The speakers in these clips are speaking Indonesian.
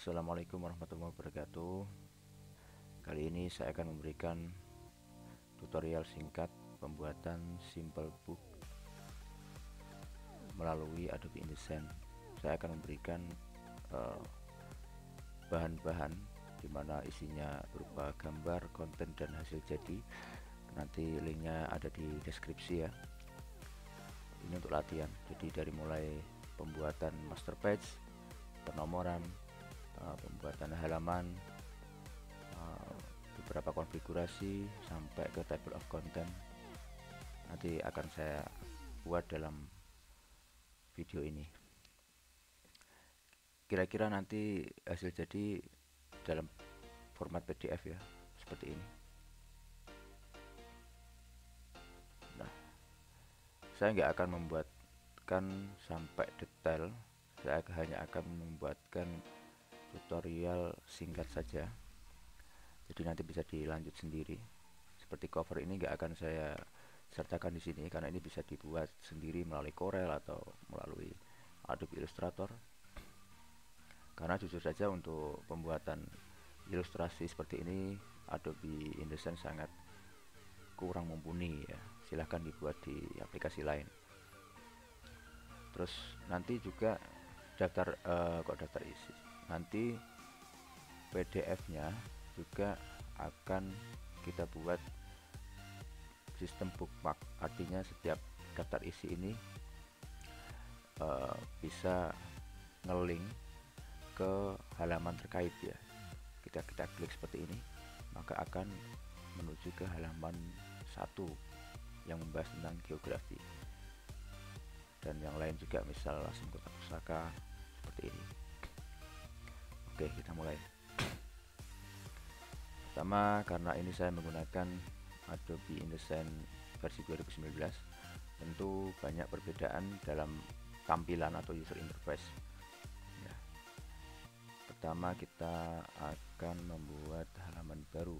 Assalamualaikum warahmatullahi wabarakatuh. Kali ini saya akan memberikan tutorial singkat pembuatan simple book melalui Adobe InDesign. Saya akan memberikan bahan-bahan di mana isinya berupa gambar, konten, dan hasil jadi. Nanti linknya ada di deskripsi ya. Ini untuk latihan. Jadi dari mulai pembuatan master page, penomoran, pembuatan halaman, beberapa konfigurasi sampai ke table of content nanti akan saya buat dalam video ini. Kira-kira nanti hasil jadi dalam format PDF ya, seperti ini. Nah, saya nggak akan membuatkan sampai detail, saya hanya akan membuatkan tutorial singkat saja, jadi nanti bisa dilanjut sendiri. Seperti cover ini nggak akan saya sertakan di sini karena ini bisa dibuat sendiri melalui Corel atau melalui Adobe Illustrator. Karena jujur saja untuk pembuatan ilustrasi seperti ini Adobe InDesign sangat kurang mumpuni ya. Silahkan dibuat di aplikasi lain. Terus nanti juga daftar daftar isi. Nanti PDF-nya juga akan kita buat sistem bookmark, artinya setiap daftar isi ini bisa ngelink ke halaman terkait ya. Kita klik seperti ini, maka akan menuju ke halaman 1 yang membahas tentang geografi, dan yang lain juga, misal langsung kota pusaka seperti ini. Oke, kita mulai. Pertama, karena ini saya menggunakan Adobe InDesign versi 2019, tentu banyak perbedaan dalam tampilan atau user interface ya. Pertama, kita akan membuat halaman baru.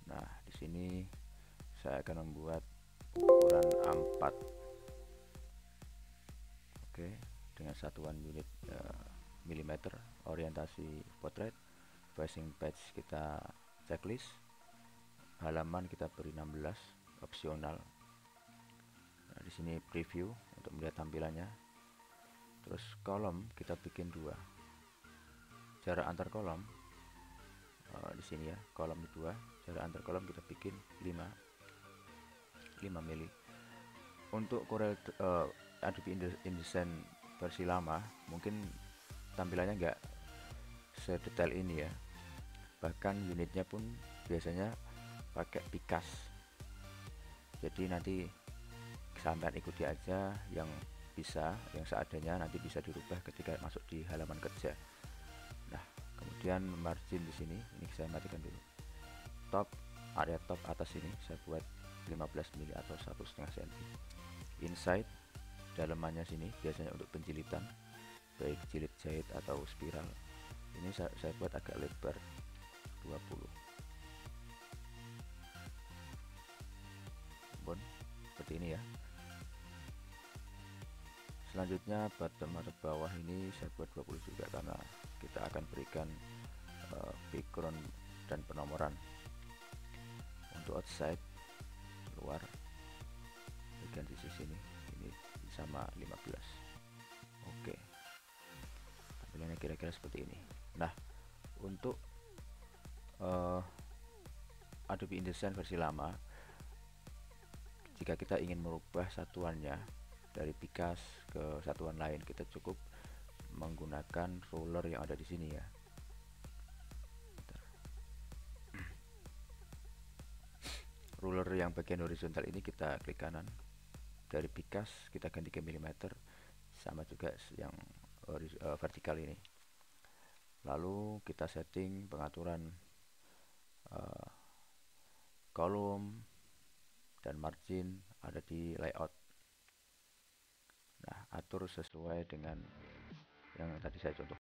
Nah, di sini saya akan membuat ukuran A4. Oke, dengan satuan unit milimeter, orientasi potret, facing page kita checklist, halaman kita beri 16, opsional. Nah, di sini preview untuk melihat tampilannya. Terus kolom kita bikin 2, jarak antar kolom di sini ya, kolom 2, jarak antar kolom kita bikin 5 mili. Untuk Corel Adobe InDesign versi lama mungkin tampilannya nggak sedetail ini ya, bahkan unitnya pun biasanya pakai pikas. Jadi nanti sampai ikuti aja yang seadanya, nanti bisa dirubah ketika masuk di halaman kerja. Nah, kemudian margin di sini, ini saya matikan dulu. Top, area top atas ini saya buat 15 mili atau 1,5 cm. Inside, dalamannya sini biasanya untuk penjilitan, baik jilid jahit atau spiral. Ini saya buat agak lebar 20. Bon, seperti ini ya. Selanjutnya bottom atau bawah ini saya buat 20 juga, karena kita akan berikan background dan penomoran. Untuk outside, luar, bagian sisi sini ini sama 15. Oke, tampilannya kira-kira seperti ini. Nah, untuk Adobe InDesign versi lama, jika kita ingin merubah satuannya dari pikas ke satuan lain, kita cukup menggunakan ruler yang ada di sini ya. Ruler yang bagian horizontal ini kita klik kanan, dari pikas kita ganti ke milimeter, sama juga yang vertikal ini. Lalu kita setting pengaturan kolom dan margin ada di layout. Nah, atur sesuai dengan yang tadi saya contohkan.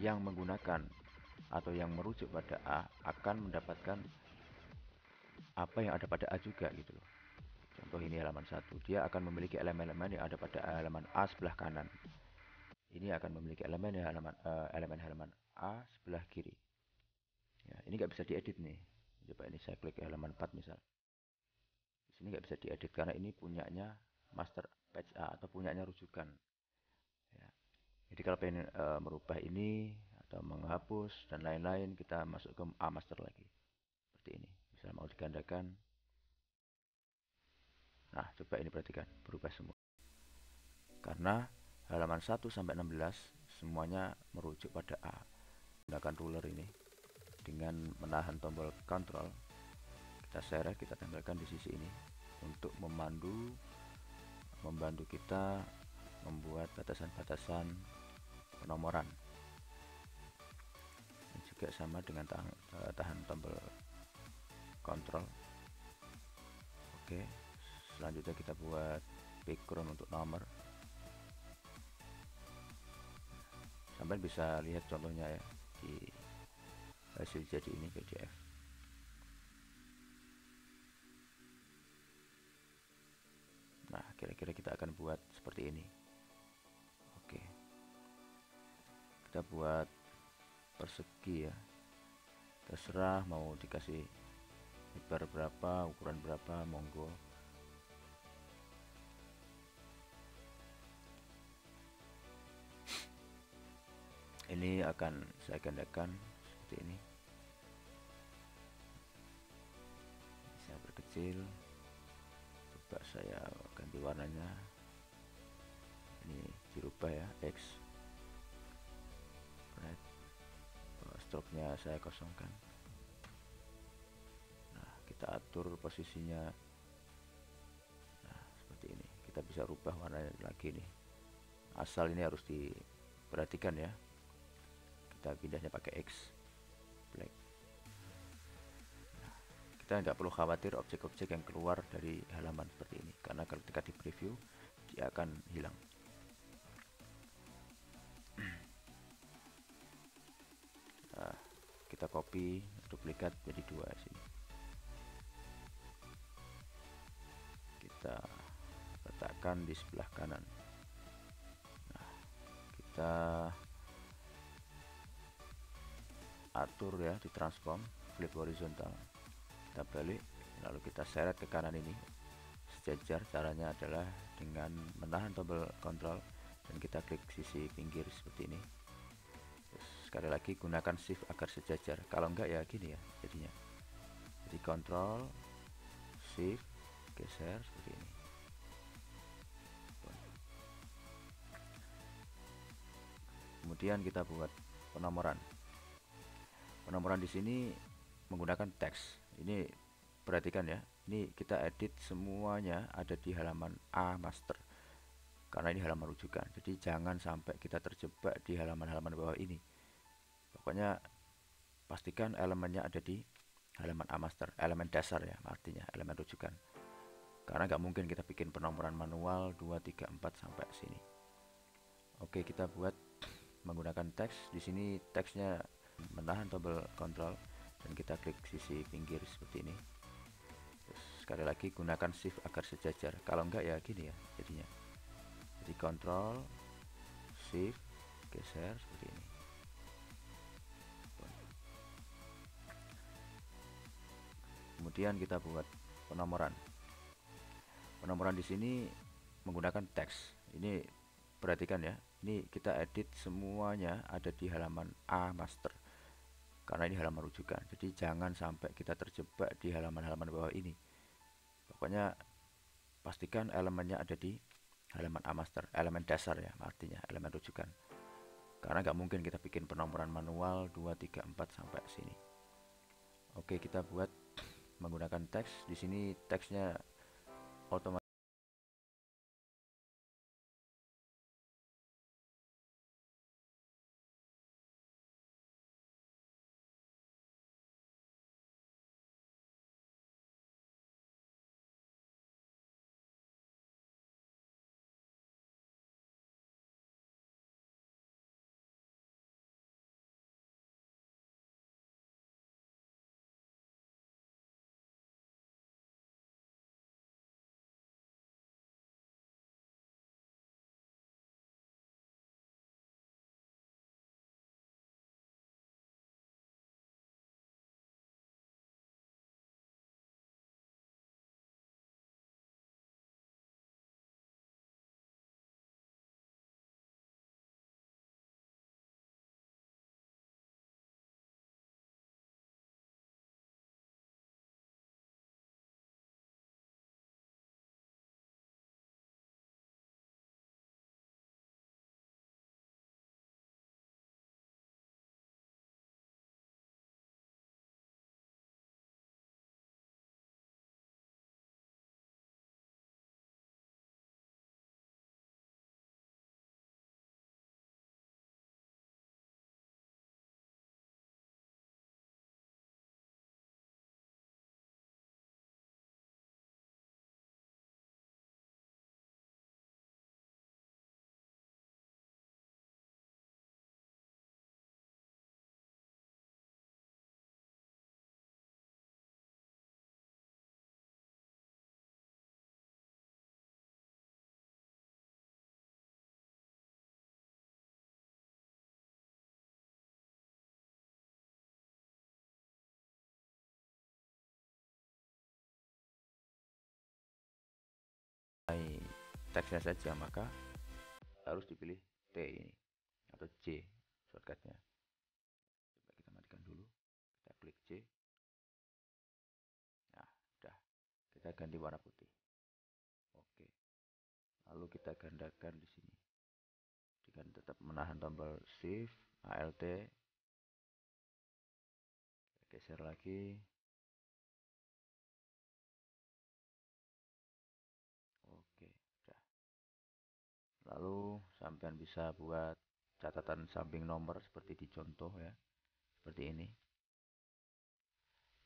yang menggunakan atau yang merujuk pada A akan mendapatkan apa yang ada pada A juga gitu loh. Contoh ini halaman 1, dia akan memiliki elemen-elemen yang ada pada halaman A sebelah kanan. Ini akan memiliki elemen halaman A sebelah kiri. Ya, ini nggak bisa diedit nih. Coba ini saya klik halaman 4 misal. Di sini nggak bisa diedit karena ini punyanya master patch A atau punyanya rujukan. Ya. Jadi kalau pengen merubah ini atau menghapus dan lain-lain, kita masuk ke A master lagi. Seperti ini. Misal mau digandakan. Nah, coba ini perhatikan, berubah semua. Karena halaman 1 sampai 16 semuanya merujuk pada A. Gunakan ruler ini dengan menahan tombol Ctrl, kita seret, kita tempelkan di sisi ini untuk membantu kita membuat batasan-batasan penomoran. Ini juga sama dengan tahan tombol Ctrl. Oke, selanjutnya kita buat background untuk nomor. Sampai bisa lihat contohnya ya di hasil jadi ini PDF. Nah, kira-kira kita akan buat seperti ini. Oke, kita buat persegi ya, terserah mau dikasih lebar berapa, ukuran berapa, monggo. Ini akan saya gandakan seperti ini. Saya perkecil, coba saya ganti warnanya. Ini dirubah ya, X red. Stroke-nya saya kosongkan. Nah, kita atur posisinya. Nah, seperti ini. Kita bisa rubah warnanya lagi nih. Asal ini harus diperhatikan ya. Kita pindahnya pakai X black. Nah, kita nggak perlu khawatir objek-objek yang keluar dari halaman seperti ini, karena ketika di preview dia akan hilang. Nah, kita copy, duplikat jadi 2 sini. Kita letakkan di sebelah kanan. Nah, kita atur ya di transform, flip horizontal, kita balik, lalu kita seret ke kanan ini sejajar. Caranya adalah dengan menahan tombol Ctrl dan kita klik sisi pinggir seperti ini. Terus sekali lagi gunakan shift agar sejajar, kalau enggak ya gini ya jadinya. Jadi Ctrl shift geser seperti ini. Kemudian kita buat penomoran. Penomoran di sini menggunakan teks. Ini perhatikan ya, ini kita edit semuanya ada di halaman A master karena ini halaman rujukan. Jadi jangan sampai kita terjebak di halaman-halaman bawah ini. Pokoknya pastikan elemennya ada di halaman A master, elemen dasar ya, artinya elemen rujukan. Karena nggak mungkin kita bikin penomoran manual 2, 3, 4 sampai sini. Oke, kita buat menggunakan teks. Di sini teksnya menahan tombol Ctrl dan kita klik sisi pinggir seperti ini. Terus sekali lagi gunakan shift agar sejajar, kalau enggak ya gini ya jadinya. Jadi Ctrl shift geser seperti ini. Kemudian kita buat penomoran. Penomoran di sini menggunakan teks. Ini perhatikan ya, ini kita edit semuanya ada di halaman A master karena ini halaman rujukan. Jadi jangan sampai kita terjebak di halaman-halaman bawah ini. Pokoknya pastikan elemennya ada di halaman A master, elemen dasar ya, artinya elemen rujukan. Karena nggak mungkin kita bikin penomoran manual 2, 3, 4 sampai sini. Oke, kita buat menggunakan teks. Di sini teksnya otomatis teksnya saja, maka harus dipilih T ini atau J shortcutnya. Coba kita matikan dulu, kita klik J. Nah, udah, kita ganti warna putih. Oke, lalu kita gandakan di sini dengan tetap menahan tombol Shift, Alt, geser lagi. Oke, udah. Lalu sampean bisa buat catatan samping nomor seperti di contoh ya, seperti ini,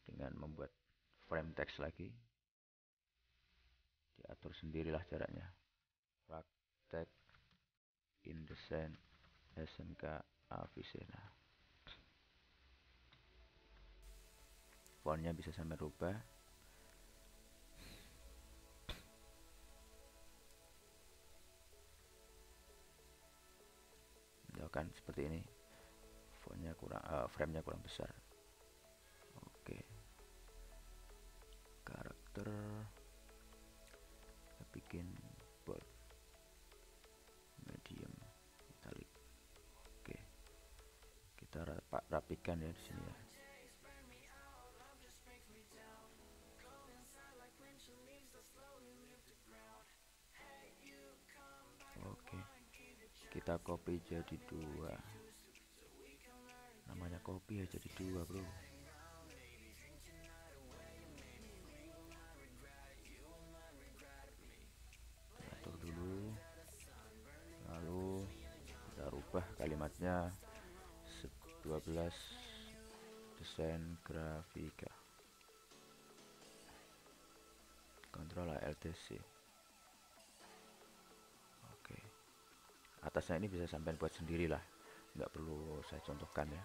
dengan membuat frame text lagi. Diatur sendirilah jaraknya. Praktek InDesign SMK Avicenna. Fontnya bisa sampai rubah. Kan seperti ini, fontnya kurang, frame-nya kurang besar. Oke, karakter kita bikin bold, medium, italic. Oke, kita rapikan ya di sini ya. Oke, kita copy jadi 2. Namanya copy ya, jadi 2 bro. Atur dulu, lalu kita rubah kalimatnya 12 desain grafika. Ctrl ALTC. Oke, atasnya ini bisa sampai buat sendiri lah, nggak perlu saya contohkan ya.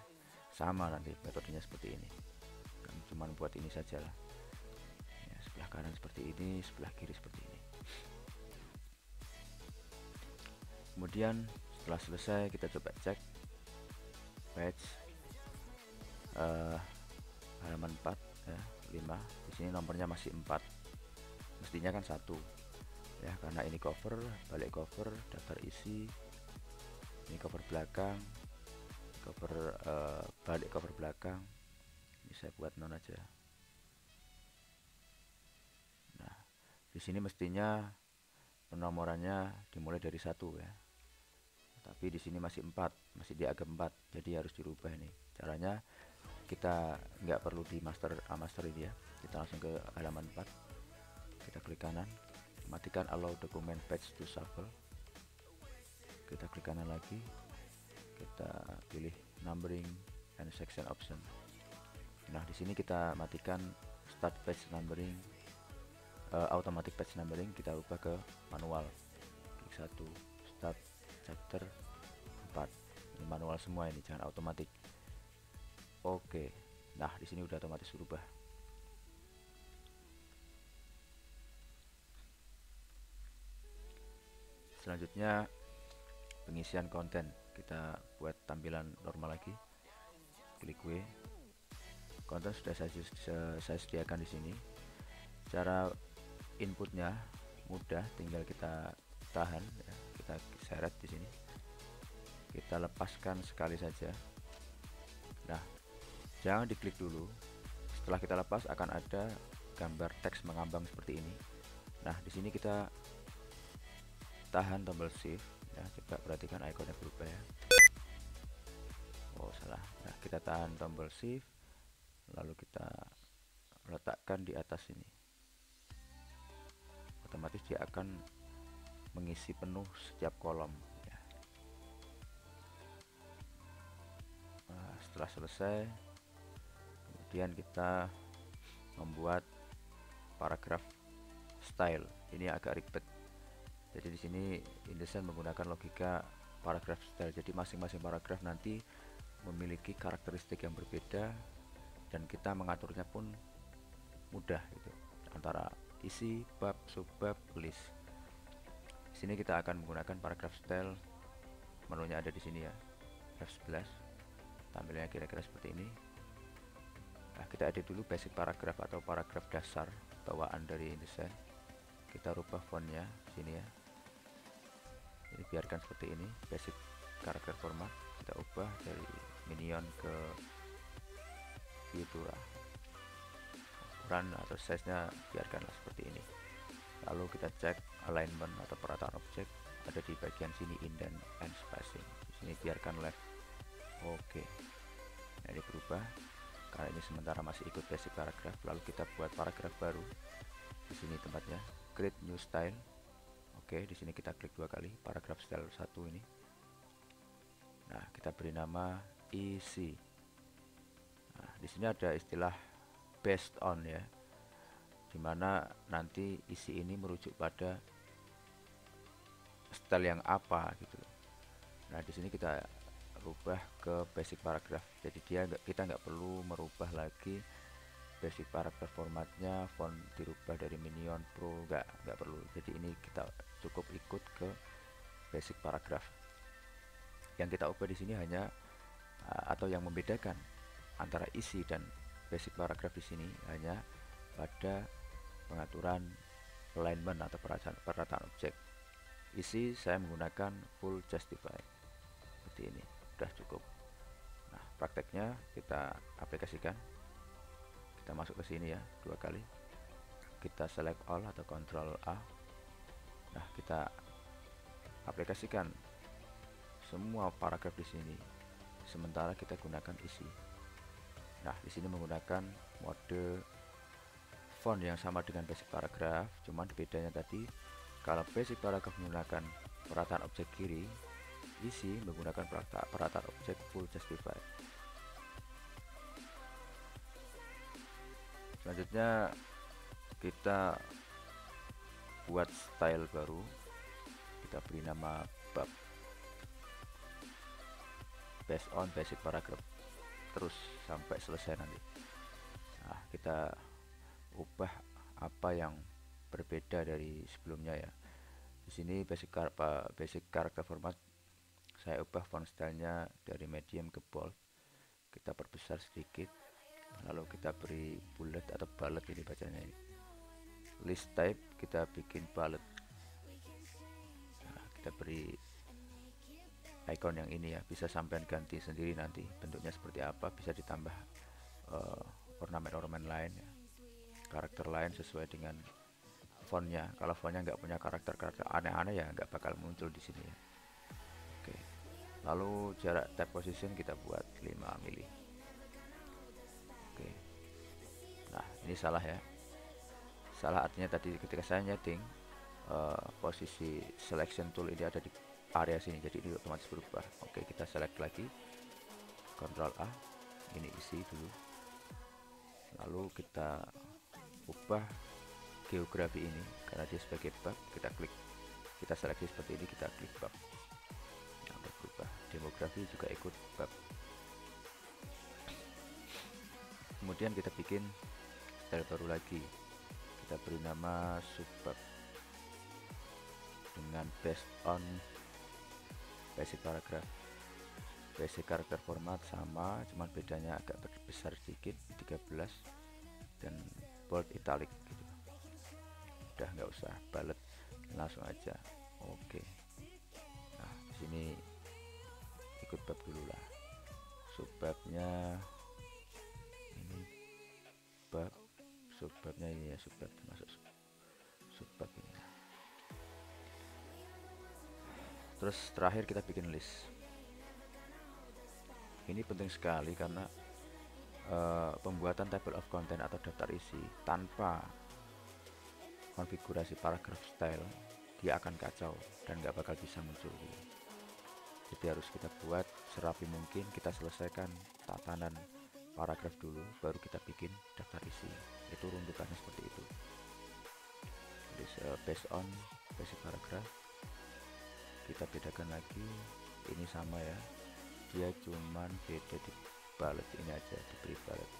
Sama nanti metodenya seperti ini, kan cuman buat ini saja lah ya, sebelah kanan seperti ini, sebelah kiri seperti ini. Kemudian setelah selesai kita coba cek page halaman 4 ya, 5. Di sini nomornya masih 4, mestinya kan 1 ya, karena ini cover, balik cover, daftar isi, ini cover belakang, cover balik cover belakang. Ini saya buat non aja. Nah, di sini mestinya penomorannya dimulai dari 1 ya, tapi di sini masih 4, masih dianggap 4, jadi harus dirubah. Ini caranya, kita nggak perlu di master ini ya, kita langsung ke halaman 4, kita klik kanan, matikan allow document page to shuffle, kita klik kanan lagi, kita pilih numbering and section option. Nah, di sini kita matikan start page numbering, automatic page numbering, kita ubah ke manual. Klik 1, start chapter 4. Ini manual semua, ini jangan otomatis. Oke, nah di sini udah otomatis berubah. Selanjutnya pengisian konten, kita buat tampilan normal lagi. Klik W. Konten sudah saya sediakan di sini. Cara inputnya mudah, tinggal kita tahan ya, kita seret di sini. Kita lepaskan sekali saja. Nah, jangan diklik dulu. Setelah kita lepas akan ada gambar teks mengambang seperti ini. Nah, di sini kita tahan tombol shift ya, coba perhatikan ikonnya berubah ya. Oh salah. Nah, kita tahan tombol shift, lalu kita letakkan di atas ini, otomatis dia akan mengisi penuh setiap kolom ya. Nah, setelah selesai, kemudian kita membuat paragraf style. Ini agak ribet. Jadi di sini InDesign menggunakan logika paragraph style. Jadi masing-masing paragraf nanti memiliki karakteristik yang berbeda dan kita mengaturnya pun mudah gitu, antara isi, bab, subbab, list. Di sini kita akan menggunakan paragraph style. Menunya ada di sini ya, F11. Tampilannya kira-kira seperti ini. Nah, kita edit dulu basic paragraph atau paragraf dasar bawaan dari InDesign. Kita rubah fontnya sini ya. Ini biarkan seperti ini, basic karakter format kita ubah dari minion ke Futura. Ukuran atau size nya biarkanlah seperti ini. Lalu kita cek alignment atau perataan objek ada di bagian sini, indent and spacing. Di sini biarkan left. Oke. Nah, ini berubah karena ini sementara masih ikut basic paragraph. Lalu kita buat paragraf baru. Di sini tempatnya, create new style. Oke, di sini kita klik 2 kali paragraf style 1 ini. Nah, kita beri nama isi. Nah, di sini ada istilah based on ya, dimana nanti isi ini merujuk pada style yang apa gitu. Nah, di sini kita rubah ke basic paragraph. Jadi kita nggak perlu merubah lagi basic paragraph formatnya, font dirubah dari minion pro, nggak perlu. Jadi ini kita cukup ikut ke basic paragraph. Yang kita ubah di sini hanya atau yang membedakan antara isi dan basic paragraph di sini hanya pada pengaturan alignment atau perataan objek. Isi saya menggunakan full justify seperti ini, sudah cukup. Nah, prakteknya kita aplikasikan. Kita masuk ke sini ya, 2 kali. Kita select all atau Ctrl A. Nah, kita aplikasikan semua paragraf di sini. Sementara kita gunakan isi. Nah, di sini menggunakan mode font yang sama dengan basic paragraph, cuman bedanya tadi kalau basic paragraph menggunakan perataan objek kiri, isi menggunakan perataan objek full justify. Selanjutnya kita buat style baru, kita beri nama bab, based on basic paragraph, terus sampai selesai nanti. Nah, kita ubah apa yang berbeda dari sebelumnya ya. Di sini basic character format saya ubah font stylenya dari medium ke bold, kita perbesar sedikit, lalu kita beri bullet atau bullet, ini bacanya ini. List type kita bikin bullet. Nah, kita beri icon yang ini ya, bisa sampai ganti sendiri nanti bentuknya seperti apa, bisa ditambah ornamen-ornamen lain ya, karakter lain sesuai dengan fontnya. Kalau fontnya nggak punya karakter aneh-aneh ya nggak bakal muncul di sini ya. Oke, lalu jarak type position kita buat 5 mili. Oke, nah ini salah ya, salah artinya tadi ketika saya nyeting posisi selection tool ini ada di area sini, jadi ini otomatis berubah. Oke, kita select lagi, Ctrl A, ini isi dulu, lalu kita ubah geografi ini karena dia sebagai bab, kita klik, kita seleksi seperti ini, kita klik bab. Nah, udah berubah. Demografi juga ikut bab. Kemudian kita bikin style baru lagi, kita beri nama subbab dengan based on basic paragraph. Basic karakter format sama, cuman bedanya agak besar sedikit, 13, dan bold italic gitu. Udah nggak usah balet, langsung aja. Oke, nah di sini ikut bab dulu lah, subbabnya ini, bab subbabnya ini ya, subbab termasuk subbab ini. Terus terakhir kita bikin list. Ini penting sekali karena pembuatan table of content atau daftar isi tanpa konfigurasi paragraph style dia akan kacau dan nggak bakal bisa muncul gitu. Jadi harus kita buat serapi mungkin, kita selesaikan tatanan paragraf dulu baru kita bikin daftar isi. Itu runtutannya seperti itu. Jadi based on basic paragraph kita bedakan lagi, ini sama ya, dia cuman beda di bullet ini aja, diberi bullet.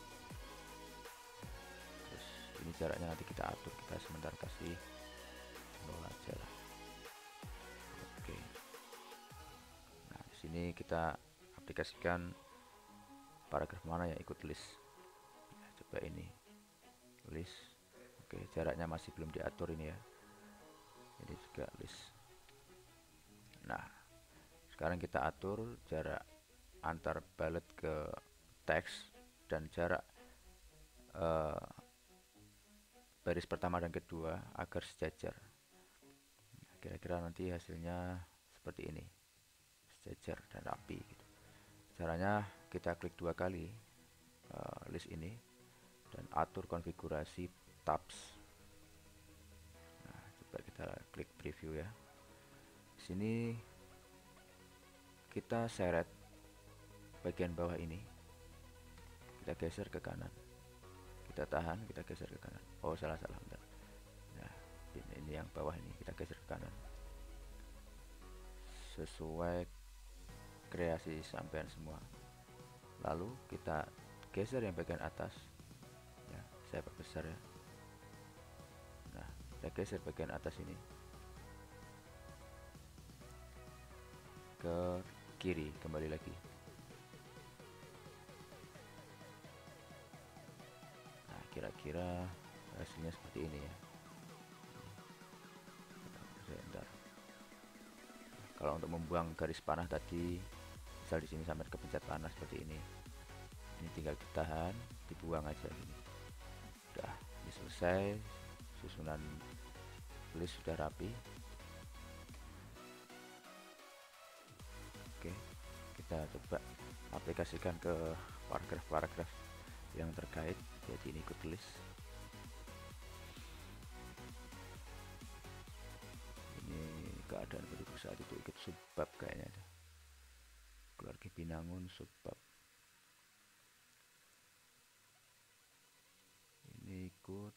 Terus ini jaraknya nanti kita atur, kita sebentar kasih 0 aja lah. Oke, nah di sini kita aplikasikan paragraf mana yang ikut list ya, coba ini list. Oke, jaraknya masih belum diatur ini ya, ini juga list. Nah Sekarang kita atur jarak antar bullet ke teks dan jarak baris pertama dan kedua agar sejajar. Kira-kira nanti hasilnya seperti ini, sejajar dan rapi gitu. Caranya kita klik 2 kali list ini dan atur konfigurasi tabs. Nah, coba kita klik preview ya. Di sini kita seret bagian bawah ini, kita geser ke kanan, kita tahan, kita geser ke kanan. Oh, salah bentar. Nah, ini yang bawah ini kita geser ke kanan sesuai kreasi sampean semua. Lalu kita geser yang bagian atas ya, saya perbesar ya. Nah, kita geser bagian atas ini ke kiri, kembali lagi. Nah, kira-kira hasilnya seperti ini ya. Bentar. Kalau untuk membuang garis panah tadi, misal di sini sampai kepencet panah seperti ini tinggal ditahan, dibuang aja ini. Udah, ini selesai. Susunan list sudah rapi. Oke, kita coba aplikasikan ke paragraf-paragraf yang terkait. Jadi ini ikut list. Ini keadaan penduduk saat itu ikut subbab kayaknya. Keluarga Binangun subbab. Ini ikut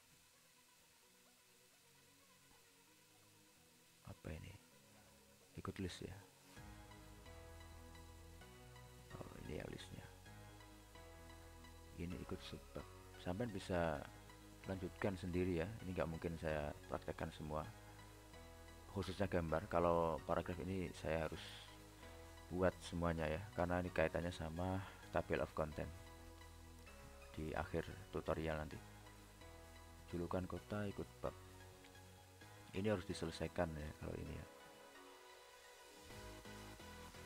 apa ini? Ikut list ya. Oh, ini ya listnya. Ini ikut subbab. Sampai bisa lanjutkan sendiri ya. Ini nggak mungkin saya praktekkan semua, khususnya gambar. Kalau paragraf ini saya harus buat semuanya ya, karena ini kaitannya sama table of content di akhir tutorial nanti. Julukan kota ikut bab. Ini harus diselesaikan ya kalau ini ya.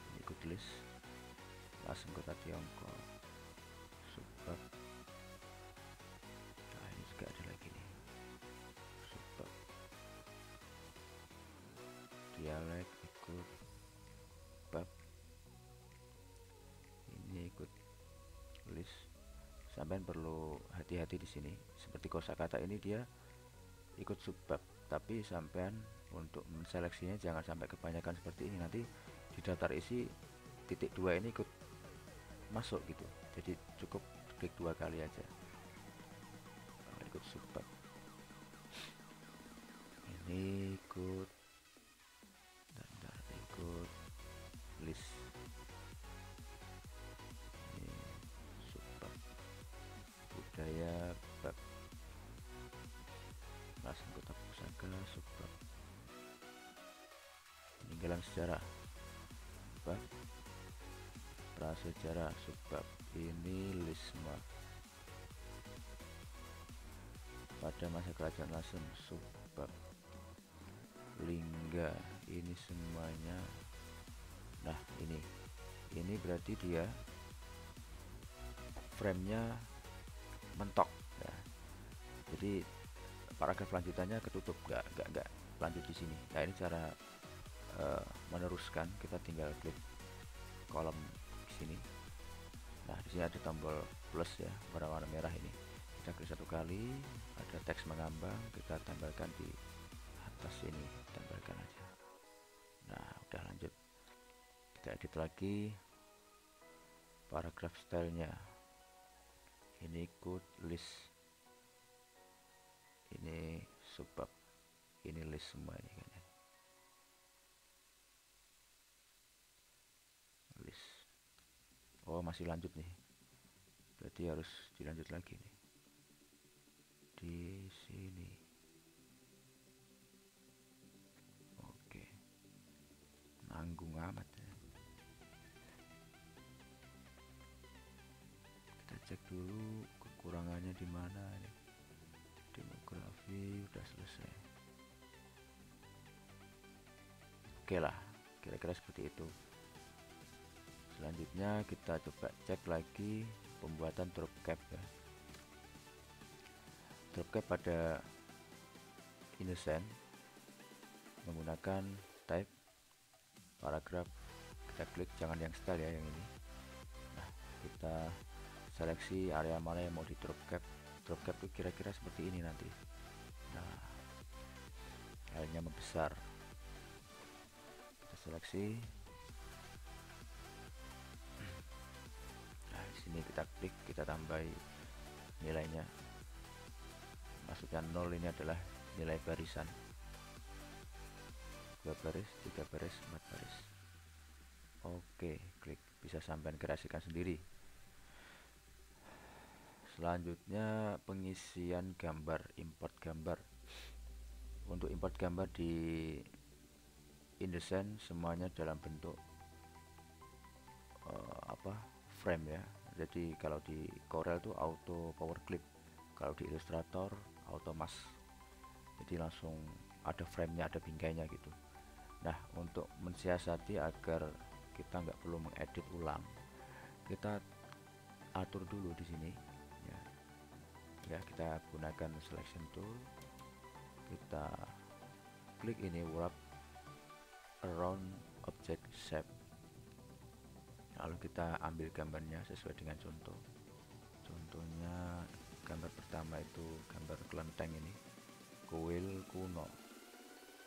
Ini ikut list. Langsung kota Tiongkok. Subbab. Nah, ini juga ada lagi nih. Subbab. Dialek ikut bab. Ini ikut list. Sampai perlu hati-hati di sini. Seperti kosakata ini dia ikut subbab, tapi sampean untuk menseleksinya jangan sampai kebanyakan seperti ini. Nanti di daftar isi titik 2 ini ikut masuk gitu. Jadi cukup klik 2 kali aja. Ikut subbab. Ini ikut ikut list. Ini subbab. Budaya bab. Langsung kota pusaka subbab. Peninggalan sejarah bab. Prasejarah subbab. Ini lisma. Pada masa kerajaan Lasem subbab. Lingga, ini semuanya. Nah, ini berarti dia framenya mentok ya. Jadi paragraf lanjutannya ketutup, nggak lanjut di sini. Nah, ini cara meneruskan. Kita tinggal klik kolom di sini. Nah, di sini ada tombol plus ya, berwarna merah ini. Kita klik 1 kali, ada teks mengambang, kita tambahkan di atas ini, tambahkan aja. Nah, udah lanjut. Kita edit lagi paragraf stylenya. Ini ikut list. Ini subbab. Ini list semua ini kan. List. Oh, masih lanjut nih. Berarti harus dilanjut lagi nih. Di sini. Oke. Nanggung amat ya. Kita cek dulu kekurangannya di mana nih. Demografi udah selesai. Oke lah, kira-kira seperti itu. Selanjutnya kita coba cek lagi pembuatan drop cap ya. Drop cap pada InDesign menggunakan type paragraf. Kita klik, jangan yang style ya, yang ini. Nah, kita seleksi area mana yang mau di drop cap. Drop cap itu kira-kira seperti ini nanti. Nah, areanya membesar. Kita seleksi. Nah, di sini kita klik, kita tambahi nilainya. Masukkan 0, ini adalah nilai barisan. 2 baris, 3 baris, 4 baris. Oke, klik, bisa sampai kreasikan sendiri. Selanjutnya pengisian gambar, import gambar. Untuk import gambar di InDesign semuanya dalam bentuk frame ya. Jadi kalau di Corel itu auto power clip, kalau di Illustrator auto mask. Jadi langsung ada framenya, ada bingkainya gitu. Nah, untuk mensiasati agar kita nggak perlu mengedit ulang, kita atur dulu di sini ya. Ya, kita gunakan selection tool, kita klik ini wrap around object shape, lalu kita ambil gambarnya sesuai dengan contoh. Contohnya gambar pertama itu gambar kelenteng ini, kuil kuno.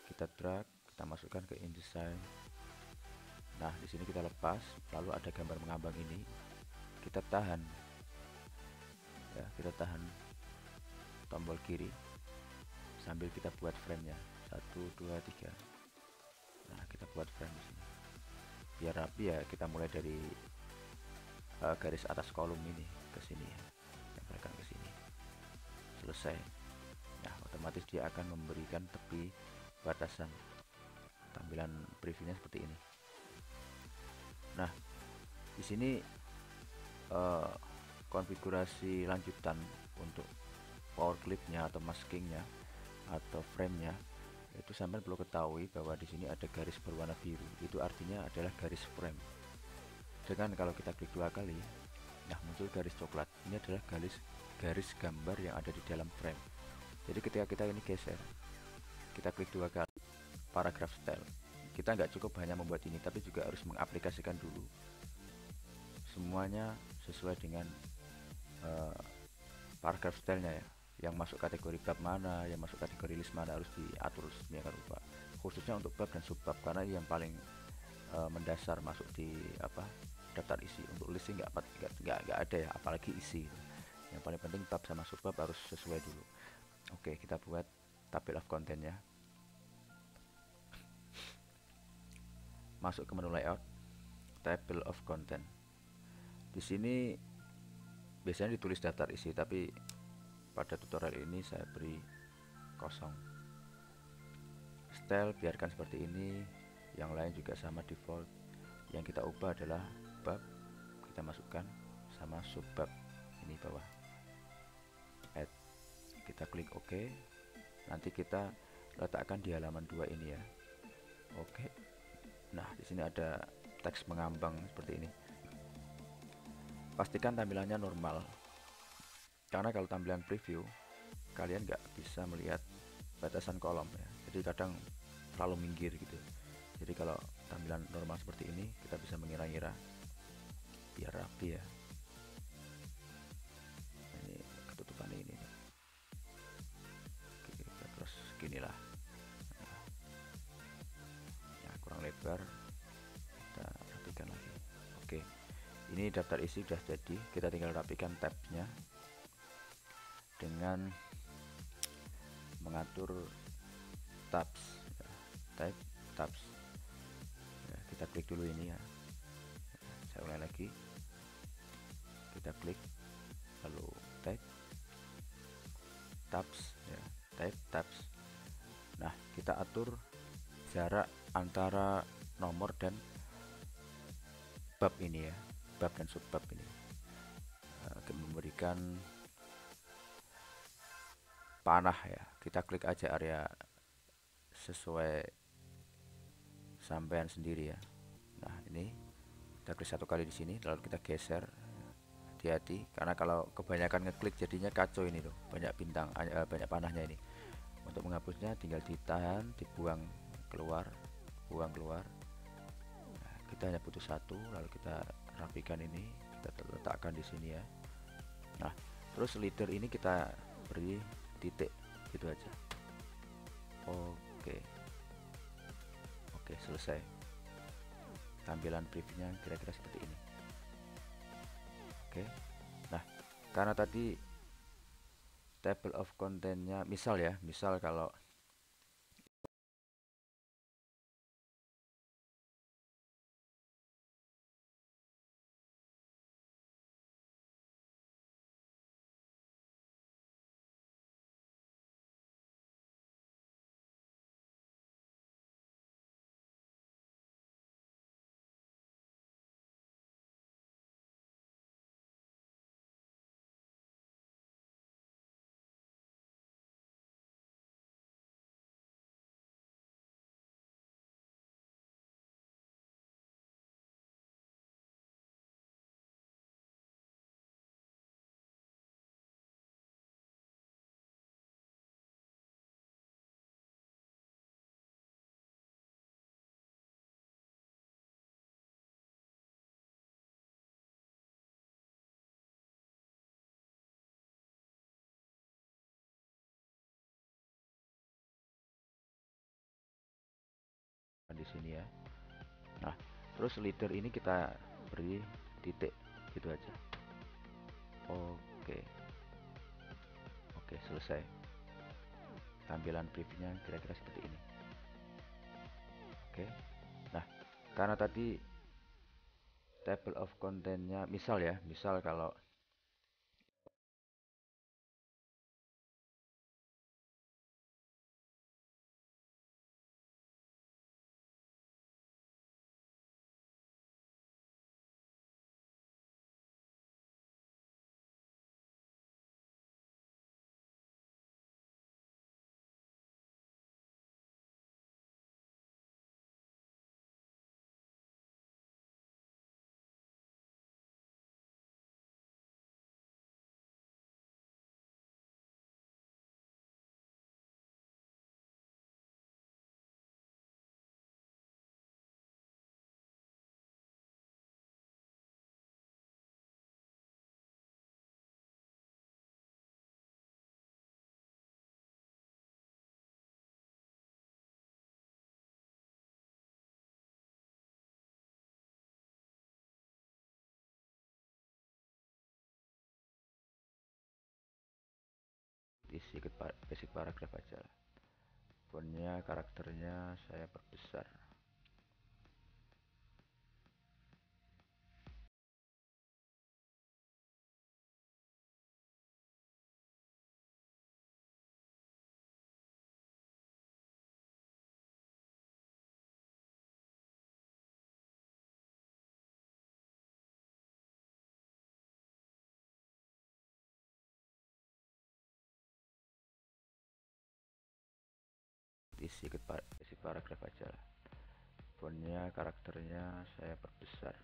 Kita drag, kita masukkan ke InDesign. Nah, di sini kita lepas, lalu ada gambar mengambang ini, kita tahan ya, kita tahan tombol kiri sambil kita buat framenya 1 2 3. Nah, kita buat frame di sini biar rapi ya. Kita mulai dari garis atas kolom ini ke sini ya, tempelkan ke sini, selesai. Nah, otomatis dia akan memberikan tepi batasan. Tampilan previewnya seperti ini. Nah, di sini konfigurasi lanjutan untuk power clipnya atau maskingnya atau framenya itu sampai perlu ketahui bahwa di sini ada garis berwarna biru, itu artinya adalah garis frame. Dengan kalau kita klik 2 kali, nah muncul garis coklat, ini adalah garis gambar yang ada di dalam frame. Jadi ketika kita ini geser, kita klik 2 kali paragraph style, kita nggak cukup hanya membuat ini, tapi juga harus mengaplikasikan dulu semuanya sesuai dengan paragraph stylenya ya. Yang masuk kategori bab mana, yang masuk kategori list mana, harus diatur sedemikian rupa, khususnya untuk bab dan subbab, karena yang paling mendasar masuk di daftar isi. Untuk listing nggak ada ya, apalagi isi. Yang paling penting bab sama subbab harus sesuai dulu. Oke, kita buat table of content ya. Masuk ke menu layout, table of content. Di sini biasanya ditulis daftar isi, tapi pada tutorial ini saya beri kosong. Style biarkan seperti ini, yang lain juga sama default. Yang kita ubah adalah bab, kita masukkan sama subbab ini bawah. Add, kita klik OK. Nanti kita letakkan di halaman 2 ini ya. Oke. Nah, di sini ada teks mengambang seperti ini. Pastikan tampilannya normal, karena kalau tampilan preview kalian nggak bisa melihat batasan kolom ya, jadi kadang terlalu minggir gitu. Jadi kalau tampilan normal seperti ini, kita bisa mengira-ngira biar rapi ya. Ini ketutupan ini terus ginilah ya, kurang lebar, kita rapikan lagi. Oke, ini daftar isi sudah jadi, kita tinggal rapikan tabnya dengan mengatur tabs ya, type tabs ya, kita klik dulu ini ya. Saya ulang lagi, kita klik lalu type tabs ya, type tabs. Nah, kita atur jarak antara nomor dan bab ini ya, bab dan subbab ini. Memberikan panah ya, kita klik aja area sesuai sampean sendiri ya. Nah, ini Kita klik satu kali di sini, lalu kita geser. Hati-hati, karena kalau kebanyakan ngeklik jadinya kacau ini tuh, banyak bintang, banyak panahnya ini. Untuk menghapusnya tinggal ditahan, dibuang keluar, buang keluar. Nah, kita hanya butuh satu, lalu kita rapikan ini, kita letakkan di sini ya. Nah, terus leader ini kita beri titik gitu aja. Oke, oke, selesai. Tampilan briefnya kira-kira seperti ini. Oke, nah karena tadi table of contentnya, misal ya, misal kalau di sini ya. Nah, terus leader ini kita beri titik gitu aja. Oke, oke, selesai. Tampilan briefnya kira-kira seperti ini. Oke, nah karena tadi table of contentnya, misal ya, misal kalau isi basic paragraph aja lah. Fontnya, karakternya saya perbesar. Isi basic paragraph aja lah. Fontnya, karakternya saya perbesar.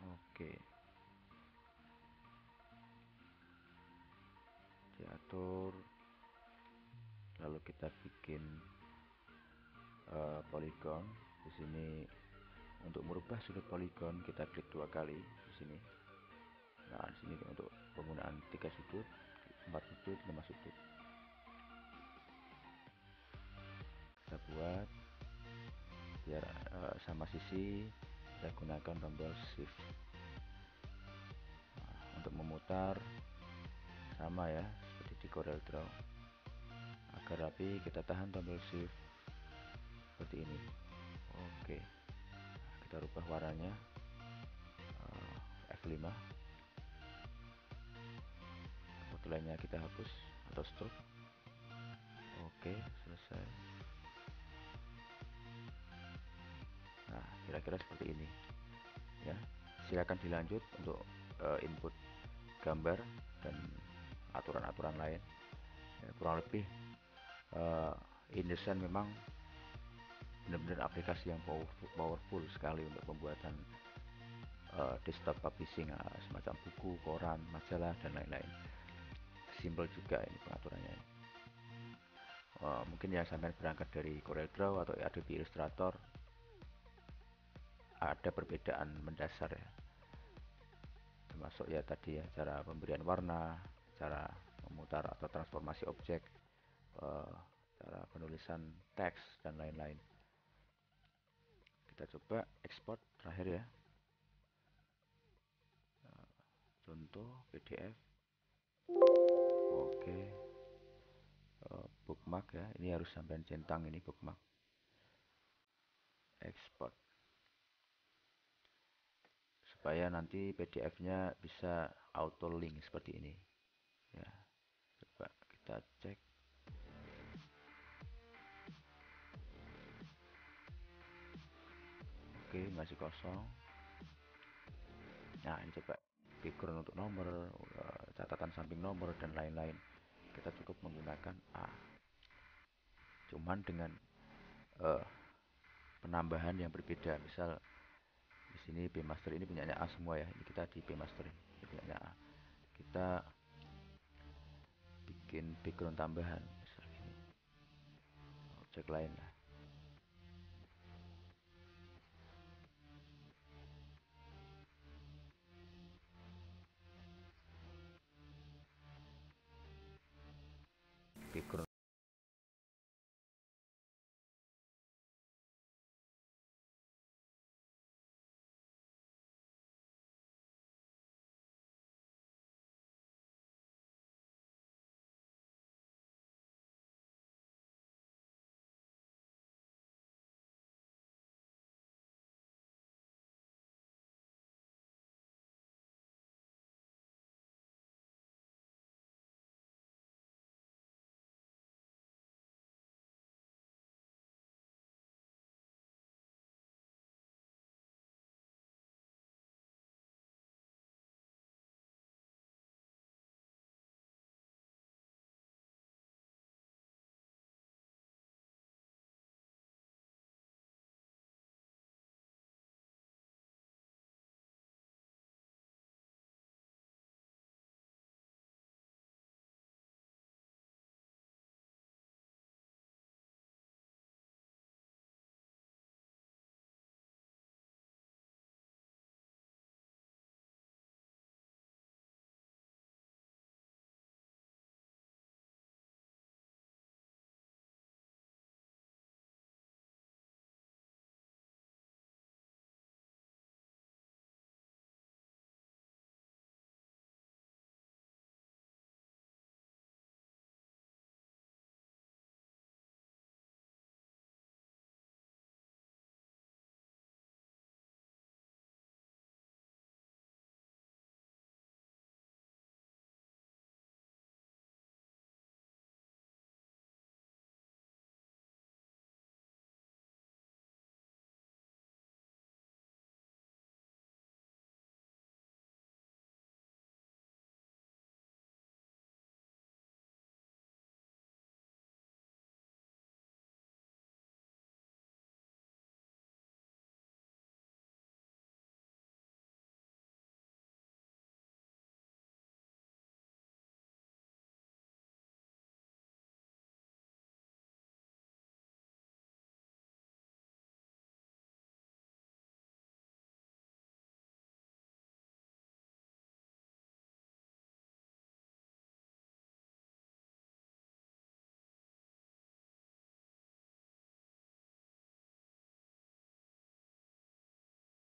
Oke, diatur, lalu kita bikin polygon. Di sini untuk merubah sudut polygon kita klik dua kali di sini. Nah, di sini untuk penggunaan 3 sudut, 4 sudut, 5 sudut. Kita buat biar sama sisi, saya gunakan tombol shift. Nah, untuk memutar sama ya seperti di Corel Draw. Agar rapi kita tahan tombol shift seperti ini. Oke, kita rubah warnanya F5. Outline-nya kita hapus atau stop. Oke, selesai. Nah, kira-kira seperti ini ya. Silakan dilanjut untuk input gambar dan aturan-aturan lain. Ya, kurang lebih InDesign memang benar-benar aplikasi yang powerful sekali untuk pembuatan desktop publishing, semacam buku, koran, majalah dan lain-lain. Simple juga ini pengaturannya. Mungkin ya sampai berangkat dari CorelDRAW atau Adobe Illustrator ada perbedaan mendasar ya, termasuk ya tadi ya cara pemberian warna, cara memutar atau transformasi objek, cara penulisan teks dan lain-lain. Kita coba ekspor terakhir ya, contoh PDF. Oke, bookmark ya, ini harus sampai centang ini bookmark. Ekspor supaya nanti PDF-nya bisa auto link seperti ini ya. Coba kita cek. Oke, masih kosong. Nah, ini coba background untuk nomor, catatan samping nomor dan lain-lain. Kita cukup menggunakan A. Cuman dengan penambahan yang berbeda. Misal di sini B master ini punyanya A semua ya. Ini kita di B master ini punyanya A. Kita bikin background tambahan misal ini. Objek lain lah. Background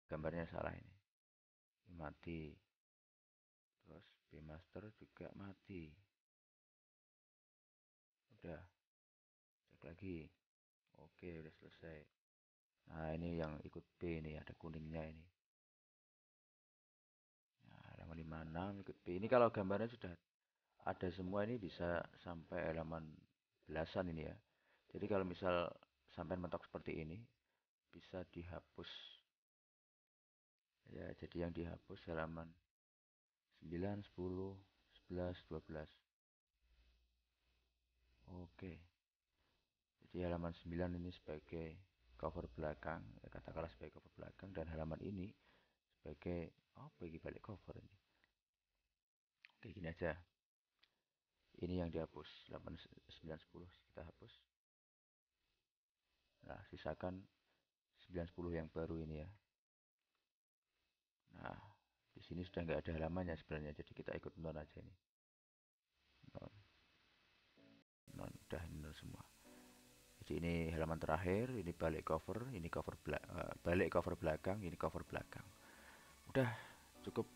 gambarnya salah ini. Mati. Terus B master juga mati. Udah, cek lagi. Oke, udah selesai. Nah, ini yang ikut B ini, ada kuningnya ini. Nah, halaman 56 ikut B. Ini kalau gambarnya sudah ada semua ini bisa sampai halaman belasan ini ya. Jadi kalau misal sampai mentok seperti ini, bisa dihapus. Ya, jadi yang dihapus halaman 9, 10, 11, 12. Oke, jadi halaman 9 ini sebagai cover belakang, ya katakanlah sebagai cover belakang, dan halaman ini sebagai bagi balik cover ini. Oke, gini aja. Ini yang dihapus, 8, 9, 10 kita hapus. Nah, sisakan 9, 10 yang baru ini ya. Nah, di sini sudah nggak ada halamannya sebenarnya, jadi kita ikut non aja ini. Non, non, udah non semua. Jadi ini halaman terakhir, ini balik cover, ini balik cover belakang, ini cover belakang. Udah cukup